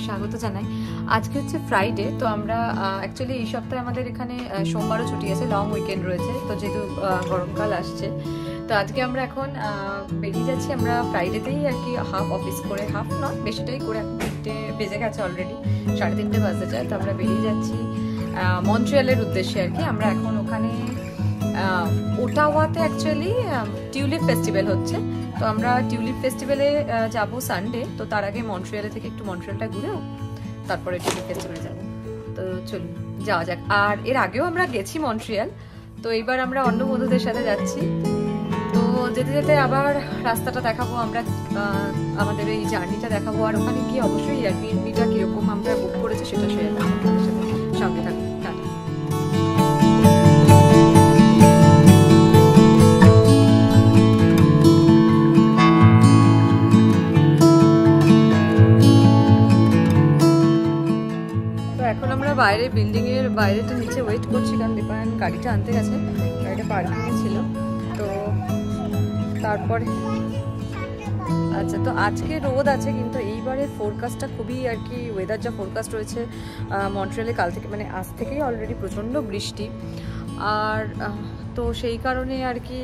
স্বাগত জানাই। আজকে হচ্ছে ফ্রাইডে, তো আমরা অ্যাকচুয়ালি এই সপ্তাহে আমাদের এখানে সোমবারও ছুটি আছে, লং উইকেন্ড রয়েছে, তো যেহেতু গরমকাল আসছে, তো আজকে আমরা এখন বেরিয়ে যাচ্ছি। আমরা ফ্রাইডেতেই আর কি হাফ অফিস করে, হাফ নয় বেশিটাই করে, এখন 3টে বেজে গেছে অলরেডি, 3:30 বাজতে যায়। তো আমরা বেরিয়ে যাচ্ছি মন্ট্রিয়ালের উদ্দেশ্যে আর কি। আমরা এখন ওখানে ওটাওয়াতে অ্যাকচুয়ালি টিউলিপ ফেস্টিভ্যাল হচ্ছে, তো আমরা টিউলিপ ফেস্টিভ্যালে যাব সানডে। তো তার আগে মন্ট্রিয়ালে থেকে একটু মন্ট্রিয়ালটা ঘুরেও তারপরে টিউলিপ ফেস্টিভ্যালে যাব। তো চলুন যাওয়া যাক। আর এর আগেও আমরা গেছি মন্ট্রিয়াল, তো এইবার আমরা অন্য বন্ধুদের সাথে যাচ্ছি। তো যেতে যেতে আবার রাস্তাটা দেখাবো আমরা, আমাদের এই জার্নিটা দেখাবো, আর ওখানে গিয়ে অবশ্যই এয়ারবিএনবিটা কিরকম আমরা বুক করেছি সেটা শেয়ার করবো আপনাদের সাথে। সঙ্গে থাকুন। বাইরে বিল্ডিং এর বাইরেটা নিচে ওয়েট করছি, কারণ দীপায়ন গাড়িটা আনতে গেছে, গাড়িটা পার্কিং এ ছিল। তো তারপরে আচ্ছা, তো আজকে রোদ আছে, কিন্তু এইবারের ফোরকাস্টটা খুবই আর কি, ওয়েদার যা ফোরকাস্ট রয়েছে মন্ট্রিয়ালে কাল থেকে, মানে আজ থেকেই অলরেডি প্রচণ্ড বৃষ্টি। আর তো সেই কারণে আর কি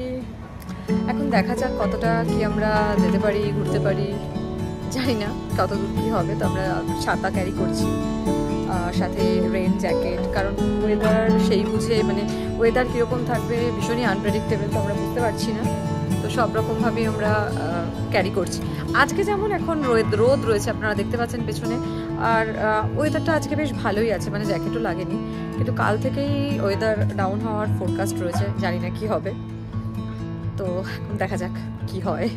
এখন দেখা যাক কতটা কি আমরা যেতে পারি, ঘুরতে পারি, জানি না কত দূর কী হবে। তো আমরা ছাতা ক্যারি করছি, সাথে রেইন জ্যাকেট, কারণ ওয়েদার সেই বুঝে, মানে ওয়েদার কীরকম থাকবে ভীষণই আনপ্রেডিক্টেবল, তো আমরা বুঝতে পারছি না। তো সব রকমভাবেই আমরা ক্যারি করছি। আজকে যেমন এখন রোদ রয়েছে, আপনারা দেখতে পাচ্ছেন পেছনে, আর ওয়েদারটা আজকে বেশ ভালোই আছে, মানে জ্যাকেটও লাগেনি। কিন্তু কাল থেকেই ওয়েদার ডাউন হওয়ার ফোরকাস্ট রয়েছে, জানি না কি হবে। তো এখন দেখা যাক কি হয়।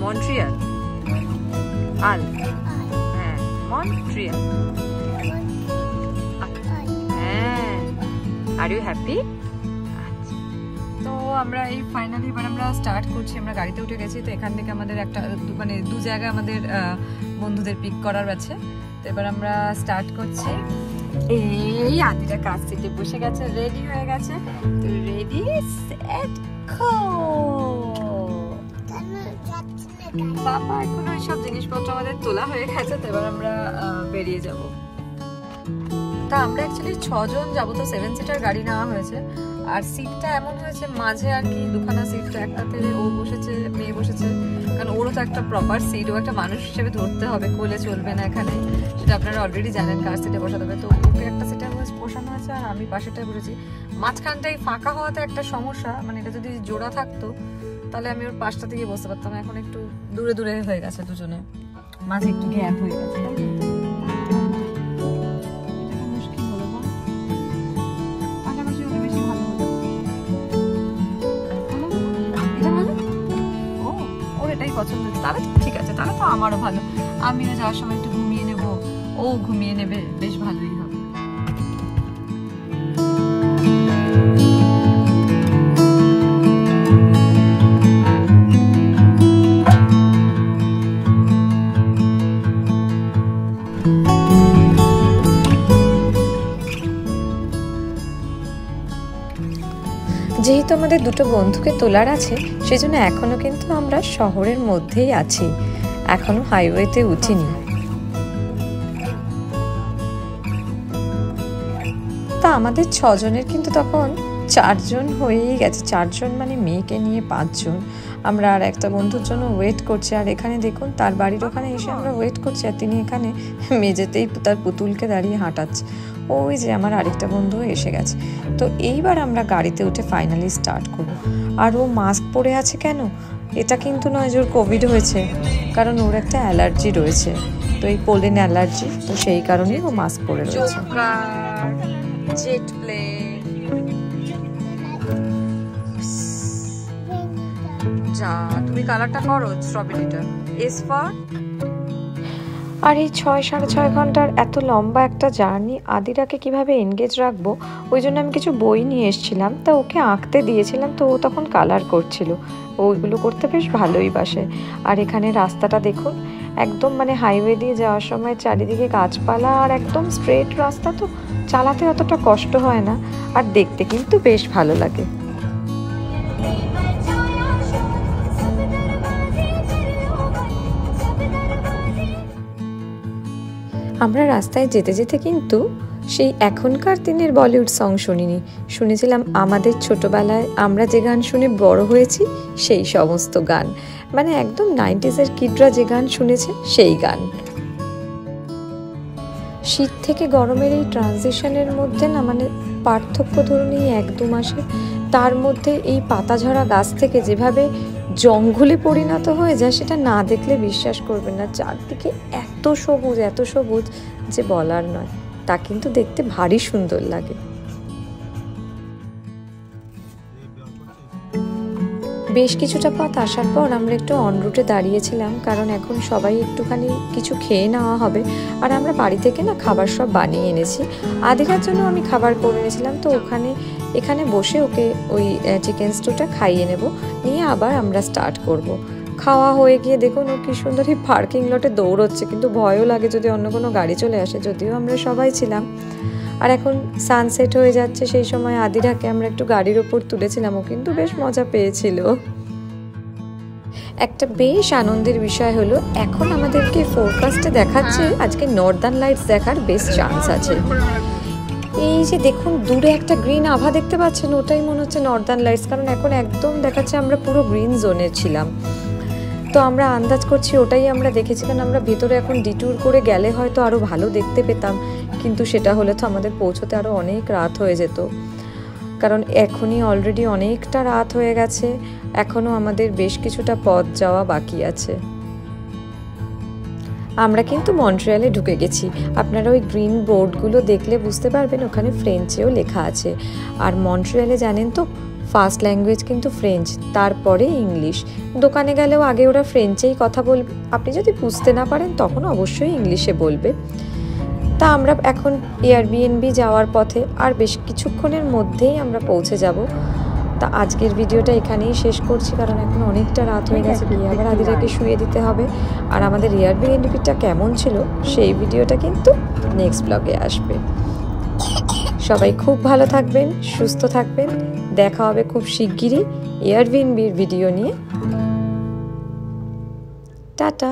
মন্ট্রিয়াল হ্যাঁ, মন্ট্রিয়াল। হ্যাঁ, আর ইউ হ্যাপি? তো আমরা এই ফাইনালি এবার আমরা স্টার্ট করছি। আমরা গাড়িতে উঠে গেছি, তো এখান থেকে আমাদের একটা মানে দু জায়গায় আমাদের বন্ধুদের পিক করার আছে। তো এবার আমরা স্টার্ট করছি। এই আদিটা কাজ সিটে বসে গেছে, রেডি হয়ে গেছে। তো রেডি সেট গো। বাবা এখন ওই সব জিনিসপত্র আমাদের তোলা হয়ে গেছে, তো এবার আমরা বেরিয়ে যাব। তা আমরা অ্যাকচুয়ালি 6 জন যাবো, তো 7 সিটার গাড়ি নেওয়া হয়েছে। আর সিটটা এমন হয়েছে মাঝে আর কি দুখানা সিট, তো একটাতে ও বসেছে, মেয়ে বসেছে, কারণ ওরও তো একটা প্রপার সিট, ও একটা মানুষ হিসেবে ধরতে হবে, কোলে চলবে না এখানে, সেটা আপনারা অলরেডি জানেন কার সিটে বসাতে হবে। তো ওকে একটা সিটে বসানো হয়েছে, আর আমি পাশেটায় বসেছি। মাঝখানটাই ফাঁকা হওয়াতে একটা সমস্যা, মানে এটা যদি জোড়া থাকতো তাহলে আমি ওর পাশটা থেকে বসতে পারতাম। এখন একটু দূরে দূরে হয়ে গেছে দুজনে, মাঝে একটু গ্যাপ হয়ে গেছে। ওর এটাই পছন্দ হচ্ছে, তাহলে ঠিক আছে, তাহলে তো আমারও ভালো। আমিও যাওয়ার সময় একটু ঘুমিয়ে নেবো, ও ঘুমিয়ে নেবে, বেশ ভালোই হবে। যেহেতু আমাদের দুটো বন্ধুকে তোলার আছে, সেজন্য এখনো কিন্তু আমরা শহরের মধ্যেই আছি, এখনো হাইওয়েতে উঠিনি। তা আমাদের 6 জনের কিন্তু তখন 4 জন হয়েই গেছে, 4 জন মানে মেয়েকে নিয়ে 5 জন। আমরা আর একটা বন্ধুর জন্য ওয়েট করছি, আর এখানে দেখুন তার বাড়ির ওখানে এসে আমরা ওয়েট করছি, আর তিনি এখানে মেঝেতেই তার পুতুলকে দাঁড়িয়ে হাঁটাচ্ছে। ওই যে আমার আরেকটা বন্ধু এসে গেছে। তো এইবার আমরা গাড়িতে উঠে ফাইনালি স্টার্ট করব। আর ও মাস্ক পরে আছে কেন? এটা কিন্তু নয় যে ওর কোভিড হয়েছে, কারণ ওর একটা অ্যালার্জি রয়েছে, তো এই পোলেন অ্যালার্জি, তো সেই কারণেই ও মাস্ক পরে রয়েছে। জেট প্লেন, যা, তুমি কালারটা করো স্ট্রবেরিটা। S for. আর এই 6-6.5 ঘন্টার এত লম্বা একটা জার্নি আদিরাকে কিভাবে এনগেজ রাখবো, ওই জন্য আমি কিছু বই নিয়ে এসেছিলাম, তা ওকে আঁকতে দিয়েছিলাম, তো ও তখন কালার করছিল। ওইগুলো করতে বেশ ভালোই বাসে। আর এখানে রাস্তাটা দেখুন, একদম মানে হাইওয়ে দিয়ে যাওয়ার সময় চারিদিকে গাছপালা আর একদম স্ট্রেট রাস্তা, তো চালাতে অতটা কষ্ট হয় না, আর দেখতে কিন্তু বেশ ভালো লাগে। আমরা রাস্তায় যেতে যেতে কিন্তু সেই এখনকার দিনের বলিউড সং শুনিনি, শুনেছিলাম আমাদের ছোটবেলায় আমরা যে গান শুনে বড় হয়েছি সেই সমস্ত গান, মানে একদম 90s কিডরা যে গান শুনেছে সেই গান। শীত থেকে গরমের এই ট্রানজিশনের মধ্যে না, মানে পার্থক্য ধরুন এই 1-2 মাসে, তার মধ্যে এই পাতাঝরা গাছ থেকে যেভাবে জঙ্গলে পরিণত হয়ে যায় সেটা না দেখলে বিশ্বাস করবেন না। চারদিকে এত সবুজ যে বলার নয়, তা কিন্তু দেখতে ভারী সুন্দর লাগে। বেশ কিছুটা পথ আসার পর আমরা একটু অনরুটে দাঁড়িয়েছিলাম, কারণ এখন সবাই একটুখানি কিছু খেয়ে নেওয়া হবে। আর আমরা বাড়ি থেকে না খাবার সব বানিয়ে এনেছি, আদিরার জন্য আমি খাবার করে এনেছিলাম, তো এখানে বসে ওকে ওই চিকেন স্টুটা খাইয়ে নেব, নিয়ে আবার আমরা স্টার্ট করব। খাওয়া হয়ে গিয়ে দেখুন ও কি সুন্দর এই পার্কিং লটে দৌড়চ্ছে, কিন্তু ভয়ও লাগে যদি অন্য কোনো গাড়ি চলে আসে, যদিও আমরা সবাই ছিলাম। আর এখন সানসেট হয়ে যাচ্ছে, সেই সময় আদিরাকে আমরা একটু গাড়ির ওপর তুলেছিলাম, ও কিন্তু বেশ মজা পেয়েছিল। একটা বেশ আনন্দের বিষয় হলো এখন আমাদেরকে ফোরকাস্টে দেখাচ্ছে আজকে নর্দার্ন লাইটস দেখার বেশ চান্স আছে। এই যে দেখুন দূরে একটা গ্রিন আভা দেখতে পাচ্ছেন, ওটাই মনে হচ্ছে নর্দার্ন লাইটস, কারণ এখন একদম দেখাচ্ছে আমরা পুরো গ্রিন জোনে ছিলাম। তো আমরা আন্দাজ করছি ওটাই আমরা দেখেছি, কারণ আমরা ভেতরে এখন ডিট্যুর করে গেলে হয়তো আরও ভালো দেখতে পেতাম, কিন্তু সেটা হলে তো আমাদের পৌঁছতে আরও অনেক রাত হয়ে যেত, কারণ এখনই অলরেডি অনেকটা রাত হয়ে গেছে, এখনও আমাদের বেশ কিছুটা পথ যাওয়া বাকি আছে। আমরা কিন্তু মন্ট্রিয়ালে ঢুকে গেছি, আপনারা ওই গ্রিন বোর্ডগুলো দেখলে বুঝতে পারবেন ওখানে ফ্রেঞ্চেও লেখা আছে। আর মন্ট্রিয়ালে জানেন তো ফার্স্ট ল্যাঙ্গুয়েজ কিন্তু ফ্রেঞ্চ, তারপরে ইংলিশ। দোকানে গেলেও আগে ওরা ফ্রেঞ্চেই কথা বলবে, আপনি যদি বুঝতে না পারেন তখন অবশ্যই ইংলিশে বলবে। তা আমরা এখন এয়ারবিএনবি যাওয়ার পথে, আর বেশ কিছুক্ষণের মধ্যেই আমরা পৌঁছে যাব। তা আজকের ভিডিওটা এখানেই শেষ করছি, কারণ এখন অনেকটা রাত হয়ে গেছে, গিয়ে আবার আদিরাকে শুয়ে দিতে হবে। আর আমাদের এয়ারবিএনবিটা কেমন ছিল সেই ভিডিওটা কিন্তু নেক্সট ব্লগে আসবে। সবাই খুব ভালো থাকবেন, সুস্থ থাকবেন, দেখা হবে খুব শিগগিরই এয়ারবিএনবির ভিডিও নিয়ে। টাটা।